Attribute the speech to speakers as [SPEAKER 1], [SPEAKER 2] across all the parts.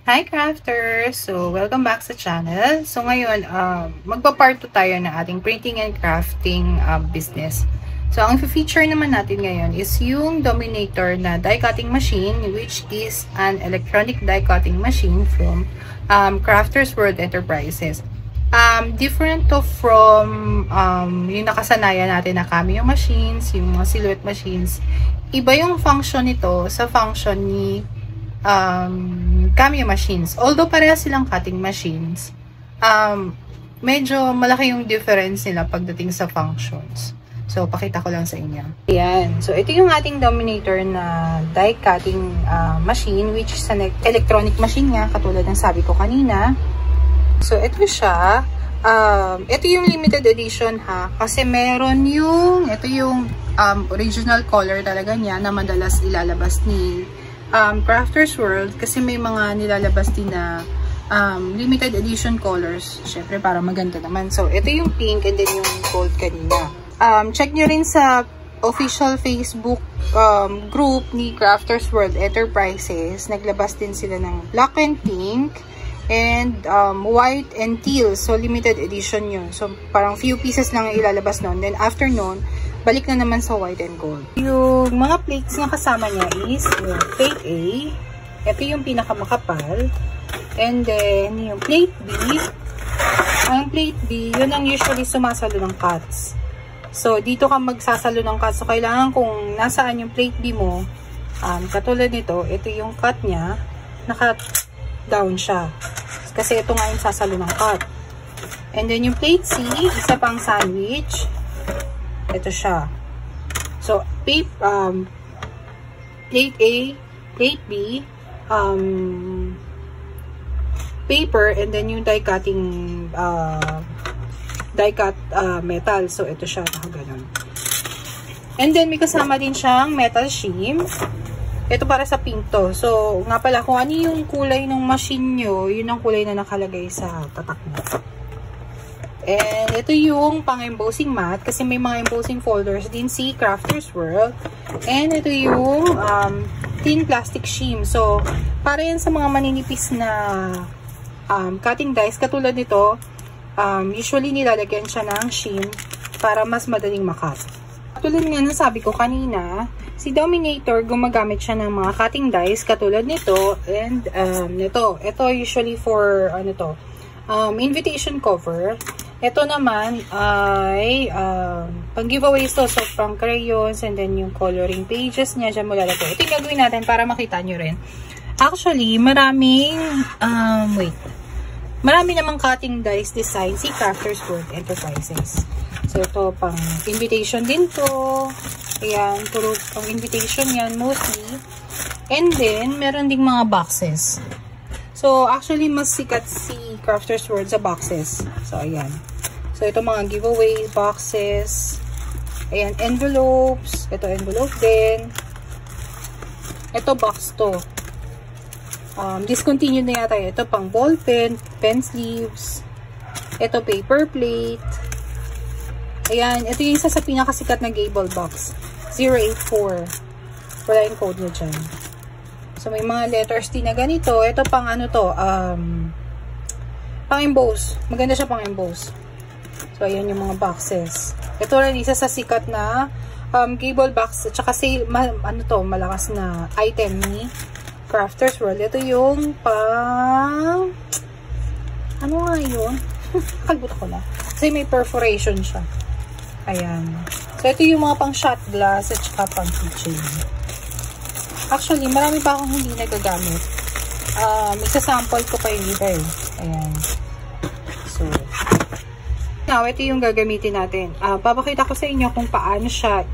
[SPEAKER 1] Hi crafters! So, welcome back sa channel. So, ngayon, magpa-part 2 tayo ng ating printing and crafting business. So, ang feature naman natin ngayon is yung Dominator na die cutting machine, which is an electronic die cutting machine from Crafters World Enterprises. Different to from yung nakasanayan natin na cameo machines, yung mga silhouette machines. Iba yung function nito sa function ni cameo machines. Although parehas silang cutting machines, medyo malaki yung difference nila pagdating sa functions. So, pakita ko lang sa inyo. Ayan. So, ito yung ating Dominator na die cutting machine, which is an electronic machine nga, katulad ng sabi ko kanina. So, ito siya. Ito yung limited edition ha. Kasi meron yung, ito yung original color talaga niya na madalas ilalabas ni Crafters World. Kasi may mga nilalabas din na limited edition colors. Syempre, para maganda naman. So, ito yung pink and then yung gold kanina. Check nyo rin sa official Facebook group ni Crafters World Enterprises. Naglabas din sila ng black and pink and white and teal. So, limited edition yun. So, parang few pieces lang ilalabas nun. Then, after nun, balik na naman sa white and gold. Yung mga plates na kasama niya is yung plate A. Ito yung pinakamakapal. And then, yung plate B. Ang plate B, yun ang usually sumasalo ng cuts. So, dito ka magsasalo ng cuts. So, kailangan kung nasaan yung plate B mo, katulad nito, ito yung cut niya, naka-down siya. Kasi ito nga yung sasalo ng cut. And then, yung plate C, isa pang sandwich. Ito siya. So, plate A, plate B, paper, and then yung die cutting die cut metal. So, ito siya, nakaganon. And then, may kasama din siyang metal shim. Ito para sa pink to. So, nga pala, kung ano yung kulay ng machine nyo, yun ang kulay na nakalagay sa tatak mo. And, ito yung pang-embossing mat, kasi may mga embossing folders din si Crafters World. And, ito yung thin plastic shim. So, para yan sa mga maninipis na cutting dies, katulad nito, usually nilalagyan siya ng shim para mas madaling makat. Tulad nga ng sabi ko kanina, si Dominator gumagamit siya ng mga cutting dies katulad nito and nito. Ito usually for ano to, invitation cover. Ito naman ay pang giveaways to, so pang crayons and then yung coloring pages niya dyan mo lalagay. Ito yung gagawin natin para makita nyo rin. Actually, maraming marami namang cutting dies design si Crafters World Enterprises. So, ito pang invitation din to. Ayan, puro pang invitation yan mostly. And then, meron ding mga boxes. So, actually, mas sikat si Crafters World sa boxes. So, ayan. So, ito mga giveaway boxes. Ayan, envelopes. Ito envelope din. Ito box to. Discontinued na yata. Ito pang ball pen, pen sleeves. Ito paper plate. Ayan, ito yung isa sa pinakasikat na Gable box. 084. Wala yung code niya dyan. So, may mga letters din na ganito. Ito pang ano to, pang emboss. Maganda siya pang emboss. So, ayan yung mga boxes. Ito rin isa sa sikat na Gable box. At saka ano to, malakas na item ni Crafters World. Ito yung pang ano nga yun? Kalbuta ko na. Kasi may perforation siya. Ayan. So, ito yung mga pang shot glass at saka pang keychain. Actually, marami pa akong hindi nagagamit. Isa-sample ko pa yung iba eh. Ayan. So, now, ito yung gagamitin natin. Papakita ko sa inyo kung paano siya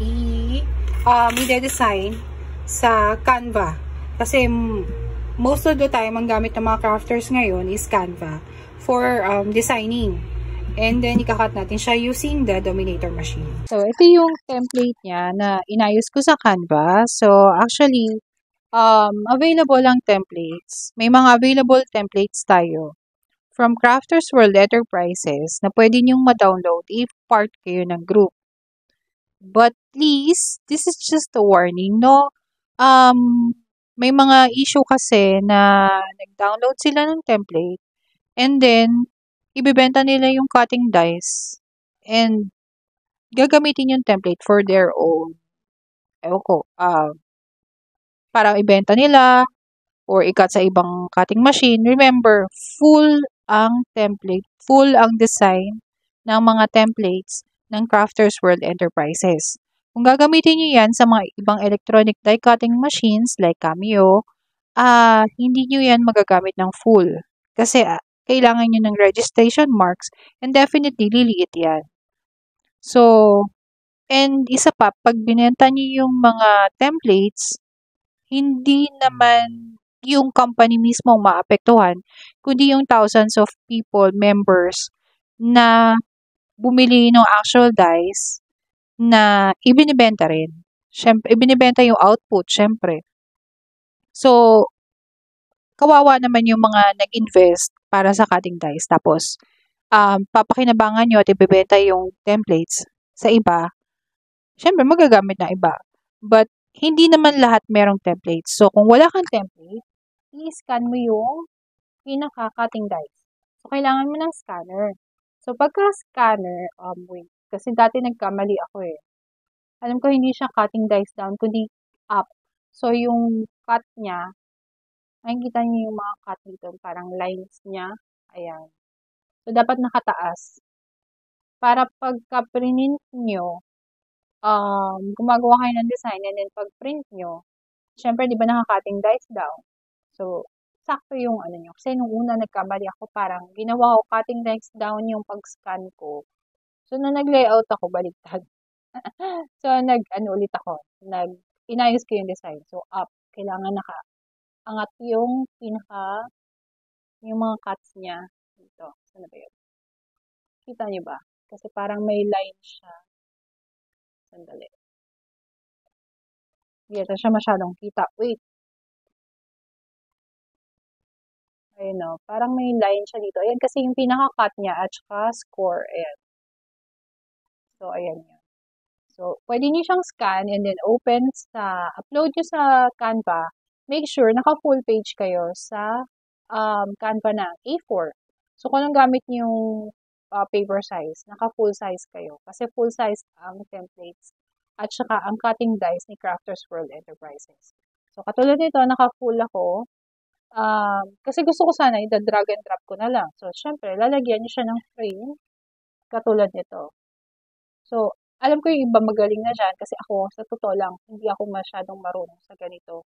[SPEAKER 1] i-design sa Canva. Kasi, most of the time, ang gamit ng mga crafters ngayon is Canva for designing. And then, ikakat natin siya using the Dominator machine. So, ito yung template niya na inayos ko sa Canva. So, actually, available lang templates. May mga available templates tayo from Crafters World Enterprises na pwede nyong ma-download if part kayo ng group. But please, this is just a warning, no? may mga issue kasi na nag-download sila ng template and then ibebenta nila yung cutting dies and gagamitin yung template for their own, ewan ko, parang ibenta nila or ikat sa ibang cutting machine. Remember, full ang template, full ang design ng mga templates ng Crafters World Enterprises. Kung gagamitin nyo yan sa mga ibang electronic die cutting machines like Cameo, hindi nyo yan magagamit ng full. Kasi kailangan nyo ng registration marks and definitely liliit yan. So, and isa pa, pag binenta nyo yung mga templates, hindi naman yung company mismo ang maapektuhan, kundi yung thousands of people, members, na bumili ng actual dies na ibinibenta rin. Syempre, ibinibenta yung output, syempre. So, kawawa naman yung mga nag-invest para sa cutting dies. Tapos, papakinabangan nyo at ibibenta yung templates sa iba. Syempre, magagamit na iba. But, hindi naman lahat merong templates. So, kung wala kang template, i-scan mo yung pinaka-cutting dies. So, kailangan mo ng scanner. So, pagka-scanner, wait, kasi dati nagkamali ako eh. Alam ko hindi siya cutting dies down, kundi up. So, yung cut niya, makikita niyo yung mga cut dito, parang lines niya. Ayan. So, dapat nakataas. Para pagka-print nyo, gumagawa kayo ng design and then pag-print nyo, syempre, di ba naka-cutting dies down? So, sakto yung ano nyo. Kasi nung una nagkamali ako, parang ginawa ko cutting dies down yung pag-scan ko. So, nung nag-layout ako, baliktad. So, ulit ako. Inayos ko yung design. So, up. Kailangan naka-angat yung yung mga cuts niya. Dito. Saan ba yun? Kita niyo ba? Kasi parang may line siya. Sandali. Hindi ito siya masyadong kita. Wait. Ayun o. Parang may line siya dito. Ayan kasi yung pinaka-cut niya at saka score. Ayan. So, ayan yun. So, pwede niyo siyang scan and then open upload niyo sa Canva. Make sure naka-full page kayo sa Canva na A4. So, kung anong gamit niyo yung paper size, naka-full size kayo. Kasi full size ang templates at saka ang cutting dies ni Crafters World Enterprises. So, katulad nito, naka-full ako. Kasi gusto ko sana i-drag and drop ko na lang. So, syempre, lalagyan niyo siya ng frame katulad nito. So, alam ko yung iba magaling na dyan kasi ako, sa totoo lang, hindi ako masyadong marunong sa ganito.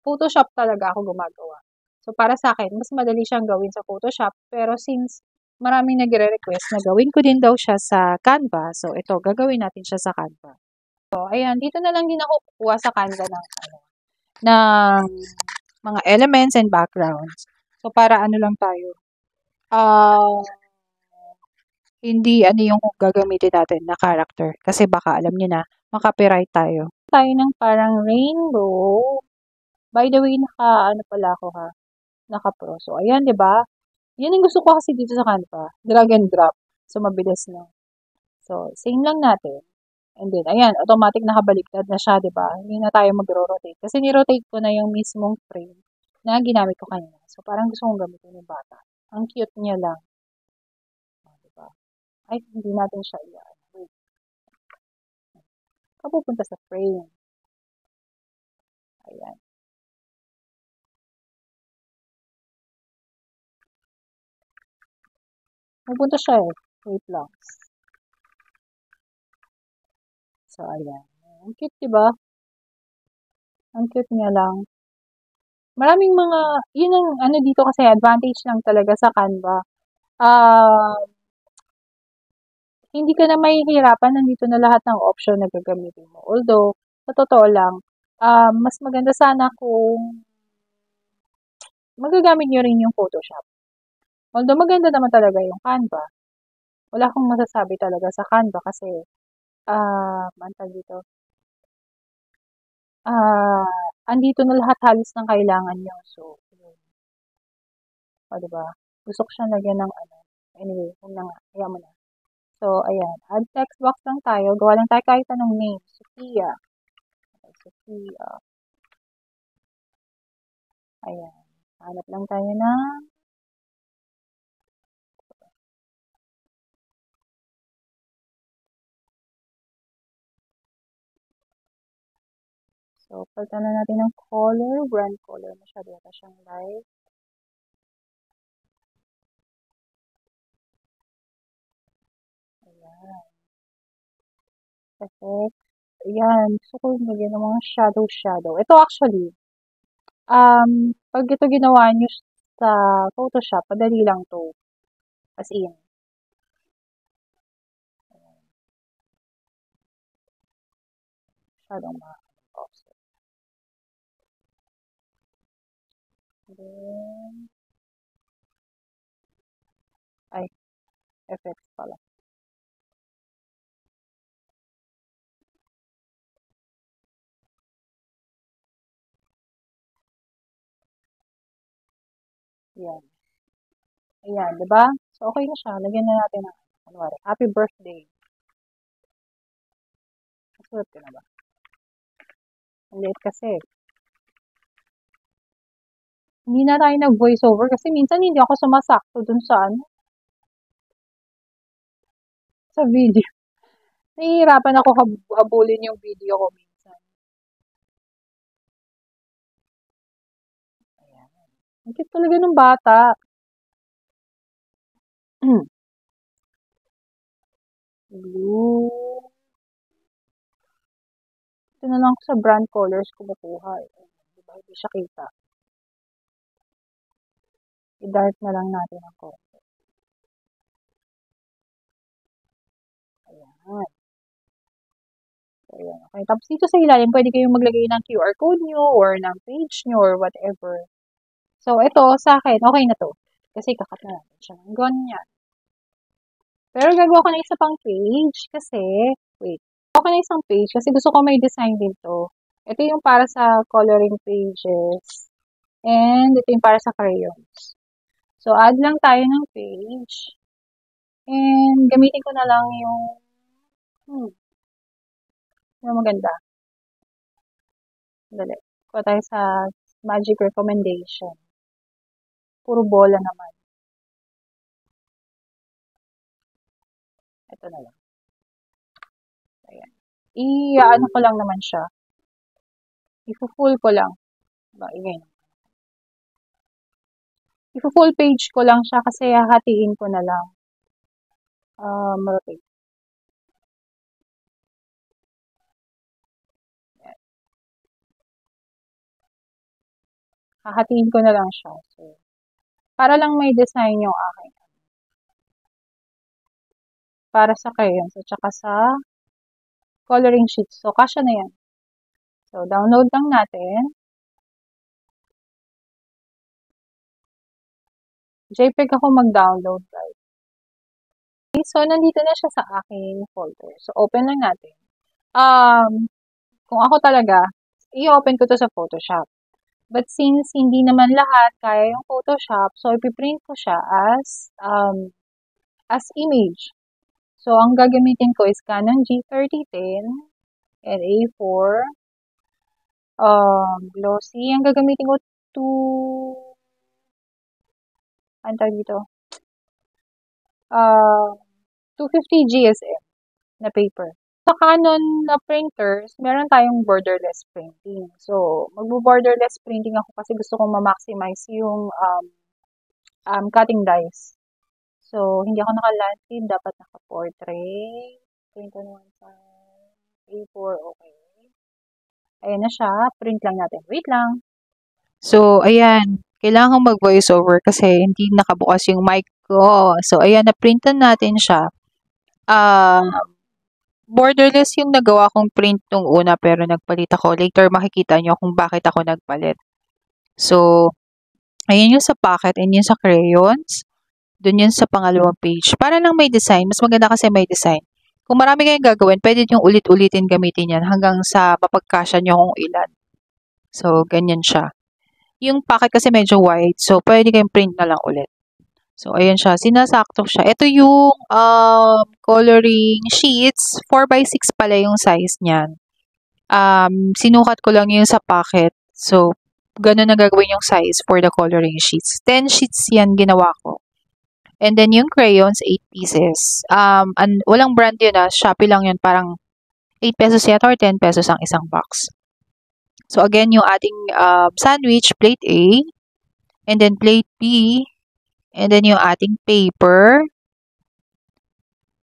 [SPEAKER 1] Photoshop talaga ako gumagawa. So, para sa akin, mas madali siyang gawin sa Photoshop. Pero since maraming nagre-request na gawin ko din daw siya sa Canva, so ito, gagawin natin siya sa Canva. So, ayan, dito na lang din ako kukuha sa Canva ng mga elements and backgrounds. So, para ano lang tayo, hindi ano yung gagamitin natin na character. Kasi baka alam niyo na, makapiright tayo. Tayo ng parang rainbow. By the way, ano pala ako ha, naka-pro. So, ayan, di ba? Yun ang gusto ko kasi dito sa Canva. Drag and drop. So, mabilis na. So, same lang natin. And then, ayan, automatic nakabaliktad na siya, di ba? Hindi na tayo mag-rotate. Kasi ni-rotate ko na yung mismong frame na ginamit ko kanina. So, parang gusto kong gamitin yung bata. Ang cute niya lang. Di ba? Ay, hindi natin siya iyan. Wait. Kapupunta sa frame. Ayan. Pupunta siya eh. Wait lang. So, ayan. Ang cute, diba? Ang cute niya lang. Maraming mga, yun ang ano dito kasi advantage lang talaga sa Canva. Hindi ka na mahihirapan, nandito na lahat ng option na gagamitin mo. Although, sa totoo lang, mas maganda sana kung magagamit nyo rin yung Photoshop. Although maganda naman talaga yung Canva. Wala akong masasabi talaga sa Canva kasi, mantag dito. Andito na lahat halos ng kailangan nyo. So, o, diba? Gusto ko siya lagyan ng ano. Anyway, kung na nga, kaya mo na. So, ayan. Add text box lang tayo. Gawa lang tayo kahit anong name. Sophia. Okay, Sophia. Ayan. Hanap lang tayo na. So, palitan na natin ng color. Brand color. Masyado yata siyang light. Ayan. Effect. Ayan. Gusto ko lagyan ng mga shadow. Ito actually, pag ito ginawa nyo sa Photoshop, padali lang to. As in. Masyadong ma-offset. Then, ay, effects pala. Ayan. Ayan, diba? So, okay na siya. Lagyan na natin ng, happy birthday. Nasulat ko na ba? Ang late kasi. Hindi na tayo nag-voice over kasi minsan hindi ako sumasakto dun sa sa video. Nahihirapan ako habulin yung video ko minsan. Ayan. Ang cute talaga ng bata. Blue. Ito na lang sa brand colors kumukuha. Diba? Hindi siya kita. I-dark na lang natin ang konti. Ayan. Ayan. Okay. Tapos dito sa ilalim, pwede kayong maglagay ng QR code nyo or ng page nyo or whatever. So, ito sa akin, okay na to. Kasi kakat na natin siya ng ganyan. Pero gagawa ko na isa pang page kasi, wait. Gagawa ko na isang page kasi gusto ko may design dito. Ito yung para sa coloring pages. And ito yung para sa crayons. So, add lang tayo ng page. And gamitin ko na lang yung maganda. Dali. Kuha tayo sa magic recommendation. Puro bola naman. Ito na lang. Ayan. I-ano ko lang naman siya. I-full ko lang. Diba? I-full page ko lang siya kasi hahatiin ko na lang. Rotate. Hahatiin ko na lang siya. So, para lang may design yung akin. Para sa crayons at saka sa coloring sheets. So, kasya na yan. So, download lang natin. JPEG ako mag-download, guys. Okay, so, nandito na siya sa aking folder. So, open lang natin. Kung ako talaga, i-open ko to sa Photoshop. But since hindi naman lahat kaya yung Photoshop, so ipiprint ko siya as image. So, ang gagamitin ko is Canon G3010 and A4 glossy. Ang gagamitin ko dito? 250 GSM na paper. Sa Canon na printers, meron tayong borderless printing. So, magbo-borderless printing ako kasi gusto kong ma-maximize yung cutting dies. So, hindi ako naka-landscape, dapat naka-portrait. Print ko naman sa A4, okay. Ayan na siya, print lang natin. Wait lang. So, ayan, kailangan mag-voice over kasi hindi nakabukas yung mic ko. So, ayan, na-printan natin siya. Borderless yung nagawa kong print nung una pero nagpalit ako. Later, makikita nyo kung bakit ako nagpalit. So, ayan yung sa pocket and yung sa crayons. Doon yun sa pangalawang page. Para lang may design. Mas maganda kasi may design. Kung marami kayong gagawin, pwede nyo ulit-ulitin gamitin yan hanggang sa mapagkasya nyo kung ilan. So, ganyan siya. Yung pocket kasi medyo wide. So, pwede kayong print na lang ulit. So, ayan siya. Sinasakto siya. Ito yung coloring sheets. 4x6 pala yung size niyan. Sinukat ko lang yung sa pocket. So,
[SPEAKER 2] ganun na gagawin yung size for the coloring sheets. 10 sheets yan ginawa ko. And then yung crayons, 8 pieces. Walang brand yun Shopee lang yun. Parang 8 pesos yata or 10 pesos ang isang box. So again, yung ating sandwich, plate A. And then plate B. And then yung ating paper.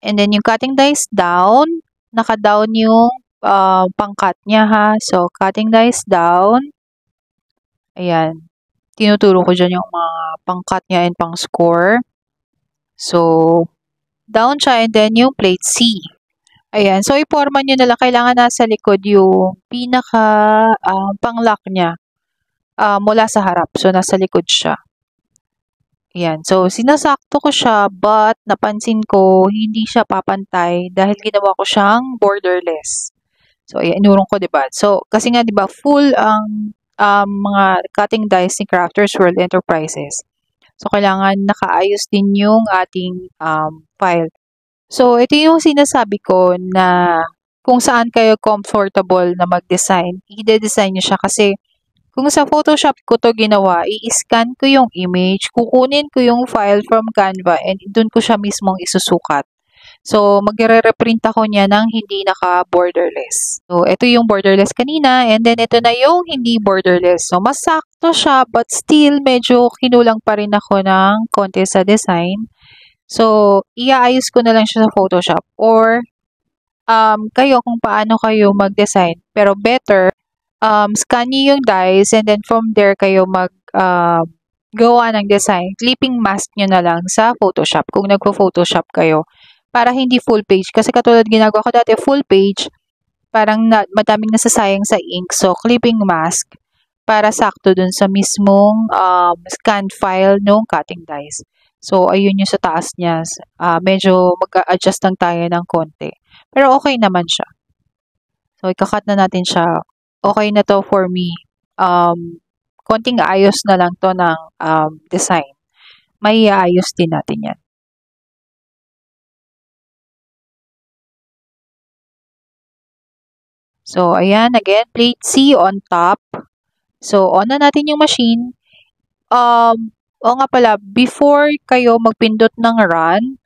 [SPEAKER 2] And then yung cutting dice down. Naka-down yung pang-cut niya So cutting dice down. Ayan. Tinuturo ko dyan yung mga pang-cut niya and pang-score. So, down siya and then yung plate C. Ayan. So, iporma nyo na lang. Kailangan nasa likod yung pinaka pang-lock niya mula sa harap. So, nasa likod siya. Ayan. So, sinasakto ko siya but napansin ko hindi siya papantay dahil ginawa ko siyang borderless. So, ayan. Inurong ko, diba? So, kasi nga, diba, full ang mga cutting dice ni Crafters World Enterprises. So, kailangan nakaayos din yung ating file. So, ito yung sinasabi ko na kung saan kayo comfortable na mag-design, i-design nyo siya kasi kung sa Photoshop ko to ginawa, i-scan ko yung image, kukunin ko yung file from Canva and dun ko siya mismong isusukat. So, magre-reprint ako niya ng hindi naka-borderless. So, ito yung borderless kanina and then ito na yung hindi borderless. So, mas sakto siya but still medyo kinulang pa rin ako ng konti sa design. So, iaayos ko na lang siya sa Photoshop or kayo kung paano kayo mag-design. Pero better, scan nyo yung dice and then from there kayo gawa ng design. Clipping mask nyo na lang sa Photoshop kung nagpo-Photoshop kayo. Para hindi full page. Kasi katulad ginagawa ko dati, full page, parang madaming nasasayang sa ink. So, clipping mask para sakto dun sa mismong scanned file ng cutting dice. So, ayun yung sa taas niya. Medyo mag-adjust lang tayo ng konti. Pero okay naman siya. So, ikakat na natin siya. Okay na to for me. Konting ayos na lang to ng design. May ayos din natin yan. So, ayan, again, plate C on top. So, on na natin yung machine. O nga pala, before kayo magpindot ng run,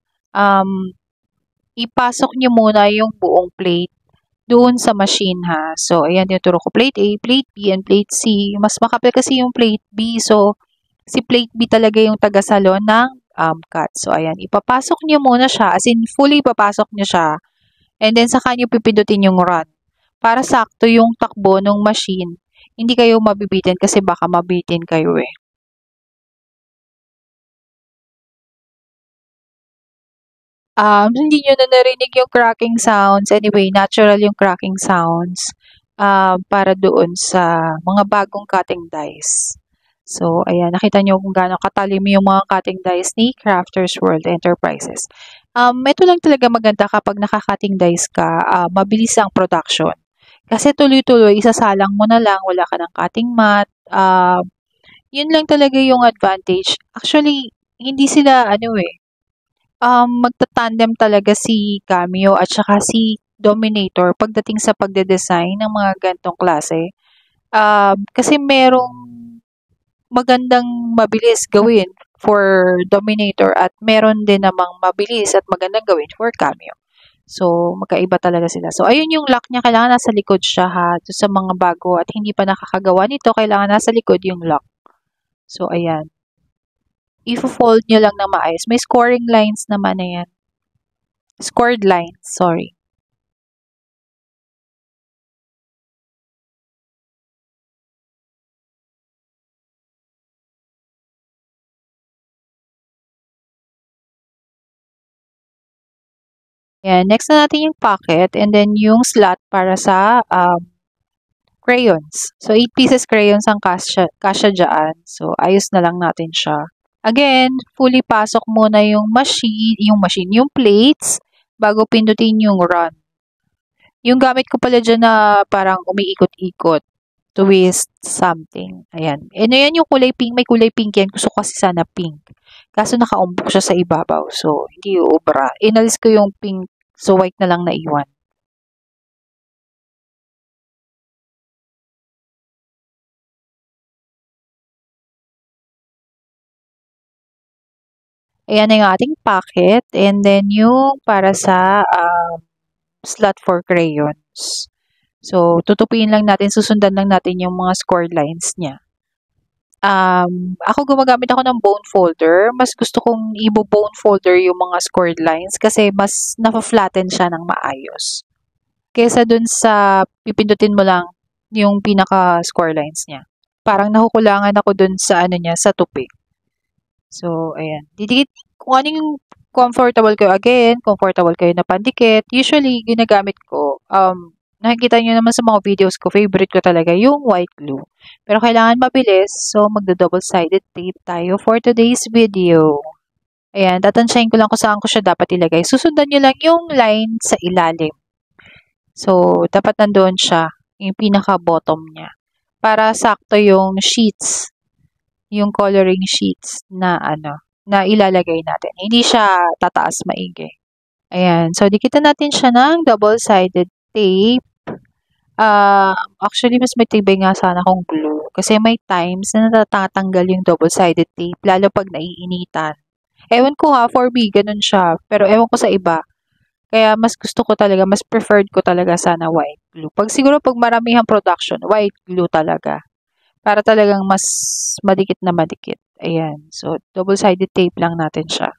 [SPEAKER 2] ipasok nyo muna yung buong plate doon sa machine So, ayan, tinuturo ko plate A, plate B, and plate C. Mas makapal kasi yung plate B. So, si plate B talaga yung taga-salon ng cut. So, ayan, ipapasok nyo muna siya. As in, fully ipapasok nyo siya. And then, saka nyo pipindutin yung run. Para sakto yung takbo ng machine. Hindi kayo mabibitin kasi baka mabitin kayo Hindi nyo na narinig yung cracking sounds. Anyway, natural yung cracking sounds para doon sa mga bagong cutting dice. So, ayan, nakita nyo kung gaano katalim yung mga cutting dice ni Crafters World Enterprises. Ito lang talaga maganda kapag naka-cutting dice ka, mabilis ang production. Kasi tuloy-tuloy, isasalang mo na lang, wala ka ng cutting mat. Yun lang talaga yung advantage. Actually, hindi sila, magta-tandem talaga si Cameo at saka si Dominator pagdating sa pagde-design ng mga gantong klase. Kasi merong magandang mabilis gawin for Dominator at meron din namang mabilis at magandang gawin for Cameo. So, magkaiba talaga sila. So, ayun yung lock niya. Kailangan nasa likod siya sa mga bago at hindi pa nakakagawa nito, kailangan nasa likod yung lock. So, ayan. I-fold nyo lang na maayos. May scoring lines naman na yan. Scored lines, sorry. Ayan, next na natin yung pocket and then yung slot para sa crayons. So, 8 pieces crayons ang kasya dyan. So, ayos na lang natin siya. Again, fully pasok muna yung yung plates bago pindutin yung run. Yung gamit ko pala dyan na parang umiikot-ikot. Twist something. Ayan. Ano yan yung kulay pink? May kulay pink yan. Gusto ko kasi sana pink. Kaso nakaumbok siya sa ibabaw. So, hindi ubra. Inalis ko yung pink. So, white na lang naiwan. Ayan na yung ating packet. And then yung para sa slot for crayons. So, tutupiin lang natin, susundan lang natin yung mga score lines niya. Ako gumagamit ako ng bone folder. Mas gusto kong i-bone folder yung mga scored lines kasi mas nafa-flatten siya ng maayos. Kesa dun sa pipindutin mo lang yung pinaka-score lines niya. Parang nakukulangan ako dun sa ano niya, sa tupi. So, ayan. Didikit, kung ano yung comfortable kayo, again, comfortable kayo na pandikit. Usually, ginagamit ko, nakikita nyo naman sa mga videos ko, favorite ko talaga yung white glue. Pero kailangan mabilis, so magda-double-sided tape tayo for today's video. Ayan, tatansyahin ko lang kung saan ko siya dapat ilagay. Susundan nyo lang yung line sa ilalim. So, dapat nandoon siya, yung pinaka-bottom niya. Para sakto yung sheets, yung coloring sheets na na ilalagay natin. Hindi siya tataas maigi. Ayan, so dikitan natin siya ng double-sided tape. Actually, mas matibay nga sana kung glue. Kasi may times na natatanggal yung double-sided tape, lalo pag naiinitan. Ewan ko ha, for me, ganun siya. Pero ewan ko sa iba. Kaya mas gusto ko talaga, mas preferred ko talaga sana white glue. Siguro pag maramihang production, white glue talaga. Para talagang mas madikit na madikit. Ayan. So, double-sided tape lang natin siya.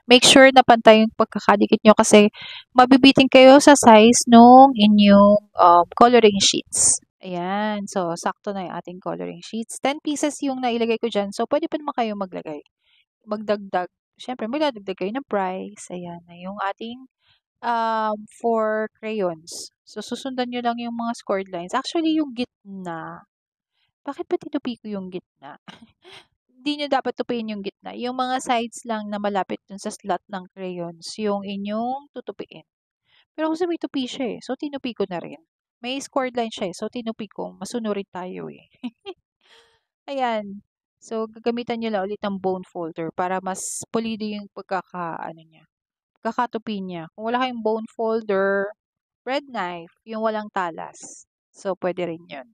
[SPEAKER 2] Make sure na pantay yung pagkakadikit nyo kasi mabibiting kayo sa size nung inyong coloring sheets. Ayan. So, sakto na yung ating coloring sheets. 10 pieces yung nailagay ko dyan. So, pwede pa naman kayo maglagay. Magdagdag. Siyempre, magdadagdag kayo ng price. Ayan na yung ating for crayons. So, susundan nyo lang yung mga scored lines. Actually, yung gitna. Bakit ba tinupi ko yung gitna? Hindi nyo dapat tupiin yung gitna. Yung mga sides lang na malapit dun sa slot ng crayons, yung inyong tutupiin. Pero kasi may tupi siya eh. So, tinupi ko na rin. May scored line siya eh. So, tinupi ko. Masunurin tayo eh. Ayan. So, gagamitan nyo lang ulit ng bone folder para mas pulido yung pagkakatupi niya. Kung wala kayong bone folder, bread knife, yung walang talas. So, pwede rin yun.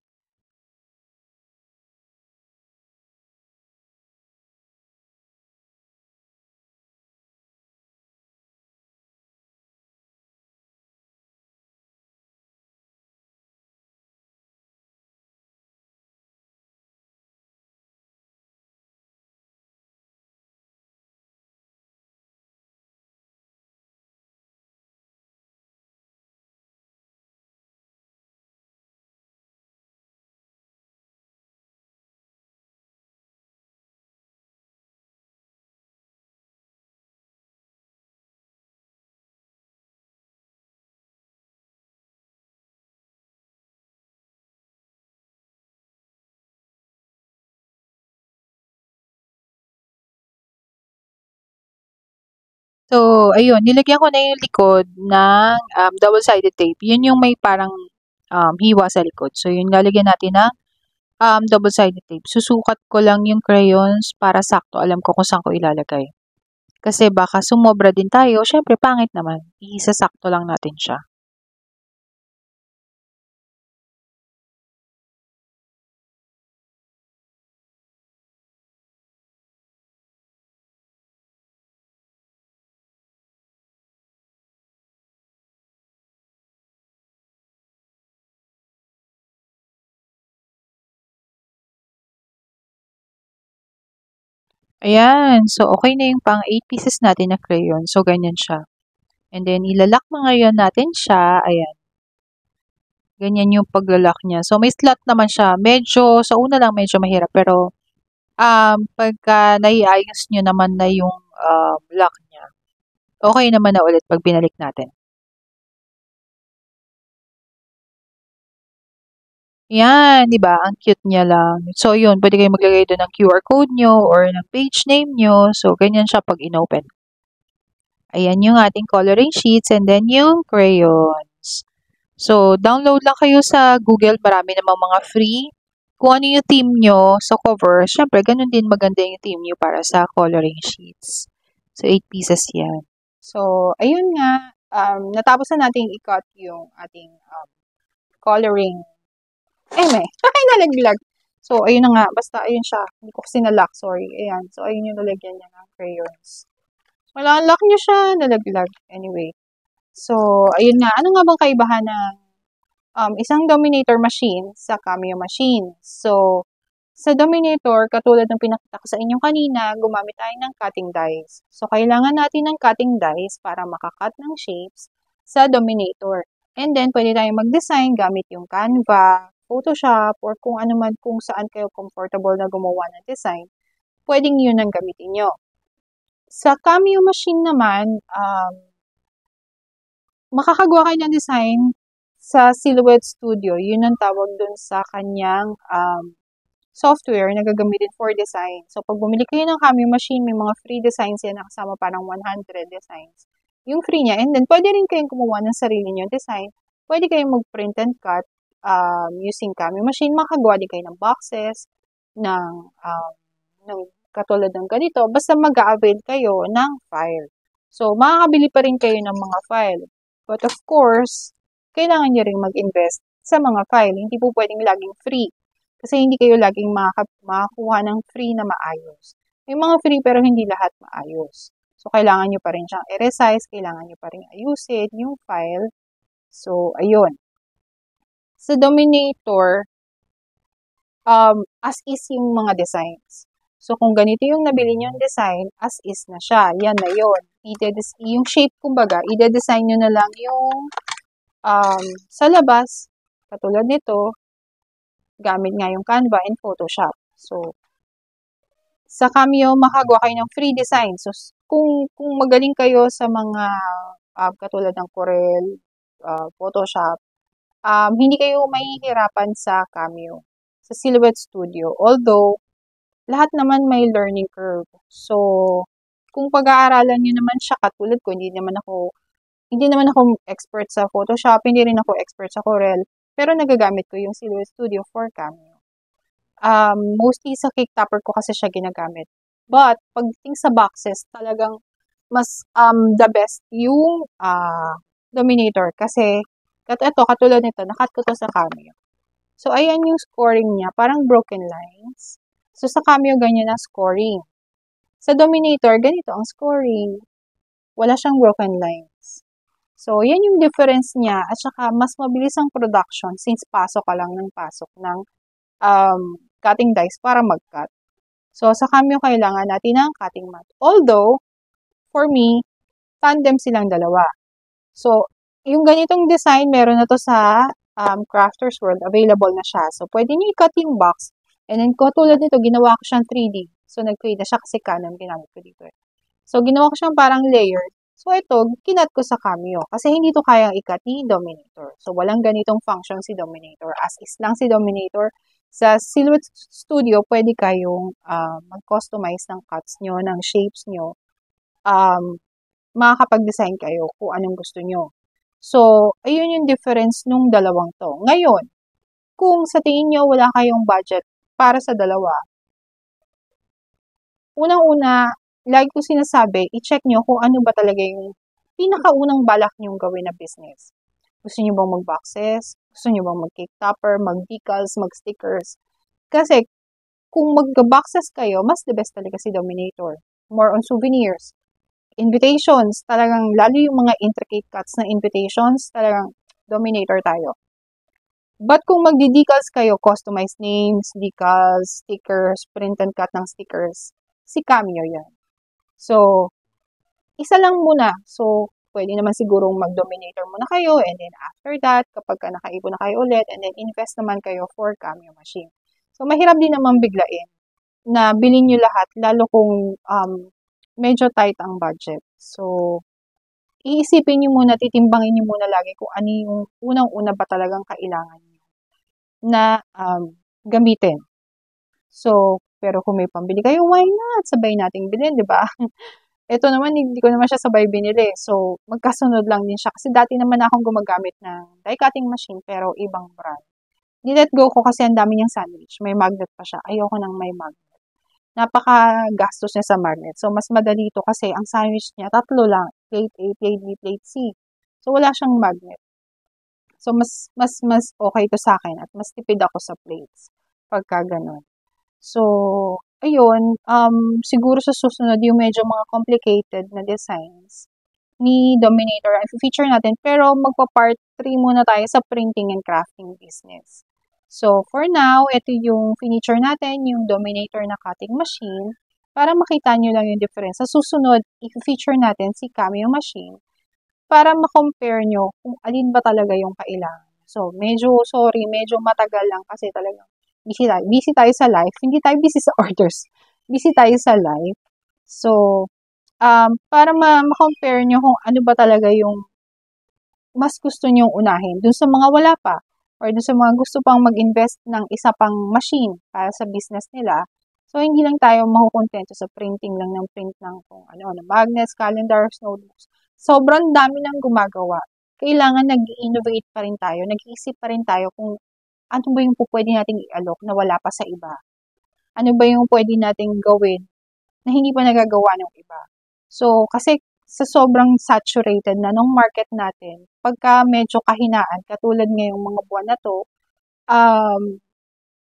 [SPEAKER 2] So, ayun, nilagyan ko na yung likod ng double-sided tape. Yun yung may parang hiwa sa likod. So, yun, lalagyan natin ng double-sided tape. Susukat ko lang yung crayons para sakto. Alam ko kung saan ko ilalagay. Kasi baka sumobra din tayo. Syempre, pangit naman. Isasakto lang natin siya. Ayan. So, okay na yung pang 8 pieces natin na crayon. So, ganyan siya. And then, ilalak na ngayon natin siya. Ayan. Ganyan yung paglalak niya. So, may slot naman siya. Medyo, sa una lang medyo mahirap. Pero, pagka naiayos nyo naman na yung lock niya, okay naman na ulit pag binalik natin. Yan, di ba? Ang cute niya lang. So, yun, pwede kayo maglagay doon ng QR code nyo or ng page name nyo. So, ganyan siya pag inopen. Ayan yung ating coloring sheets and then yung crayons. So, download lang kayo sa Google. Marami namang mga free. Kung ano yung theme nyo sa cover, syempre, ganun din maganda yung theme nyo para sa coloring sheets. So, 8 pieces yan. So, ayun nga. Natapos na natin i-cut yung ating coloring. May. Ay, nalaglag. So, ayun na nga. Basta, ayun siya. Hindi ko kasi nalock. Sorry. Ayan. So, ayun yung nalagyan niya ng crayons. Wala, ang lock niya siya, nalaglag. Anyway. So, ayun nga. Ano nga bang kaibahan ng isang Dominator machine sa Cameo machine? So, sa Dominator, katulad ng pinakita ko sa inyo kanina, gumamit tayo ng cutting dies. So, kailangan natin ng cutting dies para makakat ng shapes sa Dominator. And then, pwede tayong mag-design gamit yung Canva, Photoshop, or kung ano man kung saan kayo comfortable na gumawa ng design, pwedeng yun ang gamitin nyo. Sa Cameo machine naman, makakagawa kayo ng design sa Silhouette Studio. Yun ang tawag dun sa kanyang software na gagamitin for design. So, pag bumili kayo ng Cameo machine, may mga free designs yan na kasama parang 100 designs. Yung free niya. And then, pwede rin kayong gumawa ng sarili nyo design. Pwede kayong mag-print and cut using Cameo machine. Makagawa din kayo ng boxes, ng katulad ng ganito. Basta mag-a-avail kayo ng file. So, makakabili pa rin kayo ng mga file. But of course, kailangan nyo rin mag-invest sa mga file. Hindi po pwedeng laging free. Kasi hindi kayo laging makakuha ng free na maayos. May mga free pero hindi lahat maayos. So, kailangan nyo pa rin siyang i-resize, kailangan nyo pa rin ayusin yung file. So, ayun. Sa Dominator, as is yung mga designs. So, kung ganito yung nabili nyo yung design, as is na siya. Yan na yun. Yung shape, kumbaga, ide-design nyo na lang yung sa labas, katulad nito, gamit nga yung Canva and Photoshop. So, sa Cameo, makagawa kayo ng free design. So, kung magaling kayo sa mga katulad ng Corel, Photoshop, hindi kayo mahihirapan sa Cameo, sa Silhouette Studio. Although, lahat naman may learning curve. So, kung pag-aaralan nyo naman siya, katulad ko, hindi naman ako expert sa Photoshop, hindi rin ako expert sa Corel, pero nagagamit ko yung Silhouette Studio for Cameo. Mostly sa cake topper ko kasi siya ginagamit. But, pagdating sa boxes, talagang mas the best yung Dominator. Kasi, katulad nito, nakat ko to sa Cameo. So, ayan yung scoring niya. Parang broken lines. So, sa Cameo, ganyan ang scoring. Sa Dominator, ganito ang scoring. Wala siyang broken lines. So, yan yung difference niya. At saka, mas mabilis ang production since pasok ka lang ng pasok ng cutting dies para mag-cut. So, sa Cameo, kailangan natin ng cutting mat. Although, for me, tandem silang dalawa. So, yung ganitong design, meron na to sa Crafters World. Available na siya. So, pwede nyo i-cut yung box. And then, katulad nito, ginawa ko siyang 3D. So, nag-create na siya kasi Canon ginamit ko dito. So, ginawa ko siyang parang layered. So, ito, kinat ko sa Cameo. Kasi hindi to kayang ikat ni Dominator. So, walang ganitong function si Dominator. As is lang si Dominator. Sa Silhouette Studio, pwede kayong mag-customize ng cuts nyo, ng shapes nyo. Makakapag-design kayo kung anong gusto nyo. So, ayun yung difference nung dalawang to. Ngayon, kung sa tingin nyo wala kayong budget para sa dalawa, unang-una, lagi ko sinasabi, i-check nyo kung ano ba talaga yung pinakaunang balak nyong gawin na business. Gusto nyo bang mag-boxes? Gusto nyo bang mag-cake topper, mag-decals, mag-stickers? Kasi, kung mag-boxes kayo, mas the best talaga si Dominator. More on souvenirs. Invitations, talagang, lalo yung mga intricate cuts na invitations, talagang Dominator tayo. But kung magdi-decals kayo, customized names, decals, stickers, print and cut ng stickers, si Cameo yan. So, isa lang muna. So, pwede naman sigurong mag-Dominator muna kayo and then after that, kapag nakaipon na kayo ulit and then invest naman kayo for Cameo machine. So, mahirap din naman biglain na bilhin nyo lahat, lalo kung medyo tight ang budget. So, iisipin nyo muna, titimbangin nyo muna lagi kung ano yung unang-una ba talagang kailangan nyo na gamitin. So, pero kung may pambili kayo, why not? Sabay nating bilhin, di ba? Ito naman, hindi ko naman siya sabay binili. So, magkasunod lang din siya. Kasi dati naman akong gumagamit ng die cutting machine, pero ibang brand. Nilet go ko kasi ang dami niyang sandwich. May magnet pa siya. Ayoko nang may magnet. Napaka-gastos niya sa magnet. So, mas madali ito kasi ang sandwich niya, tatlo lang. Plate A, plate B, plate C. So, wala siyang magnet. So, mas okay ito sa akin at mas tipid ako sa plates pagka ganun. So, ayun, siguro sa susunod yung medyo mga complicated na designs ni Dominator ang feature natin, pero magpa-part 3 muna tayo sa printing and crafting business. So, for now, ito yung feature natin, yung Dominator na cutting machine. Para makita nyo lang yung difference. Sa susunod, i-feature natin si Cameo machine para ma-compare nyo kung alin ba talaga yung kailangan. So, medyo matagal lang kasi talagang busy tayo sa life. Hindi tayo busy sa orders. Busy tayo sa life. So, para ma-compare nyo kung ano ba talaga yung mas gusto nyong unahin dun sa mga wala pa or dun sa mga gusto pang mag-invest ng isa pang machine para sa business nila. So, hindi lang tayo makukontento sa printing lang ng print ng kung ano, magnets, calendars, notebooks. Sobrang dami nang gumagawa. Kailangan nag-innovate pa rin tayo, nag-iisip pa rin tayo kung ano ba yung pwede nating i-alok na wala pa sa iba. Ano ba yung pwede nating gawin na hindi pa nagagawa ng iba. So, kasi sa sobrang saturated na nung market natin, pagka medyo kahinaan, katulad ngayong mga buwan na to,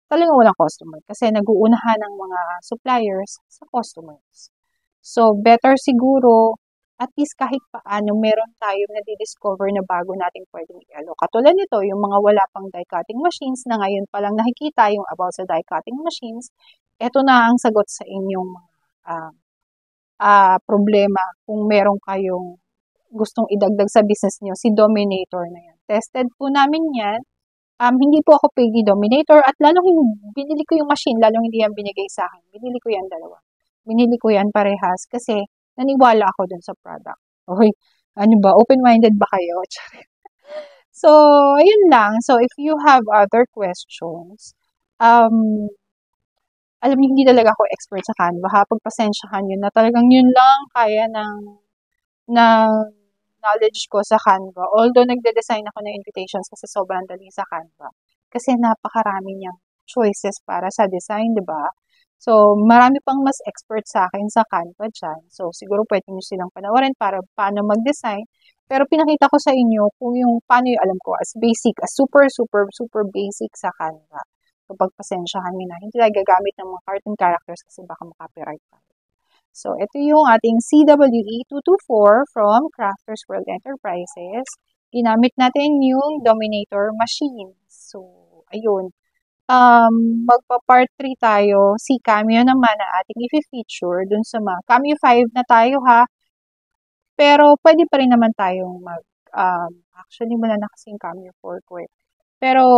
[SPEAKER 2] talagang walang customer kasi nag-uunahan ng mga suppliers sa customers. So, better siguro, at least kahit paano, meron tayong nadi-discover na bago nating pwedeng i-alok. Katulad nito, yung mga wala pang die-cutting machines na ngayon palang nakikita yung about sa die-cutting machines, eto na ang sagot sa inyong problema kung meron kayong gustong idagdag sa business niyo, si Dominator na yan. Tested po namin yan. Hindi po ako paid ni Dominator at binili ko yung machine, lalong hindi yan binigay sa akin. Binili ko yan dalawa. Binili ko yan parehas kasi naniwala ako dun sa product. Okay, ano ba? Open-minded ba kayo? So, ayun lang. So, if you have other questions, alam niyo, hindi talaga ako expert sa Canva, ha? Pagpasensyahan nyo na talagang yun lang kaya ng knowledge ko sa Canva. Although, nagde-design ako ng invitations kasi sobrang dali sa Canva. Kasi napakarami niyang choices para sa design, di ba? So, marami pang mas expert sa akin sa Canva dyan. So, siguro pwede nyo silang panoorin para paano mag-design. Pero pinakita ko sa inyo kung yung paano yung alam ko as basic, as super, super, super basic sa Canva. So, pagpasensyahan nyo na. Hindi tayo gagamit ng mga cartoon characters kasi baka makapiright tayo. So, ito yung ating CWE224 from Crafters World Enterprises. Ginamit natin yung Dominator machine. So, ayun. Magpa-part 3 tayo. Si Cameo naman na ating i-feature dun sa mga Cameo 5 na tayo, ha. Pero, pwede pa rin naman tayong actually, wala na kasing Cameo 4 ko eh. Pero,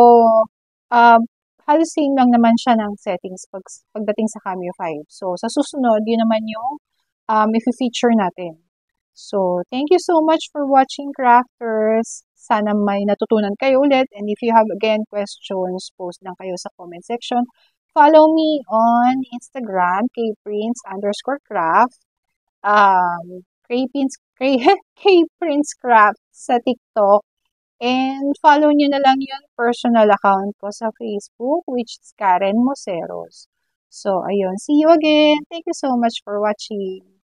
[SPEAKER 2] halos same lang naman siya ng settings pagdating sa Cameo 5. So, sa susunod, yun naman yung i-feature natin. So, thank you so much for watching, Crafters. Sana may natutunan kayo ulit. And if you have, again, questions, post lang kayo sa comment section. Follow me on Instagram, kprince_craft. kprince_craft sa TikTok. And follow nyo na lang yung personal account ko sa Facebook, which is Karen Moseros. So, ayun. See you again. Thank you so much for watching.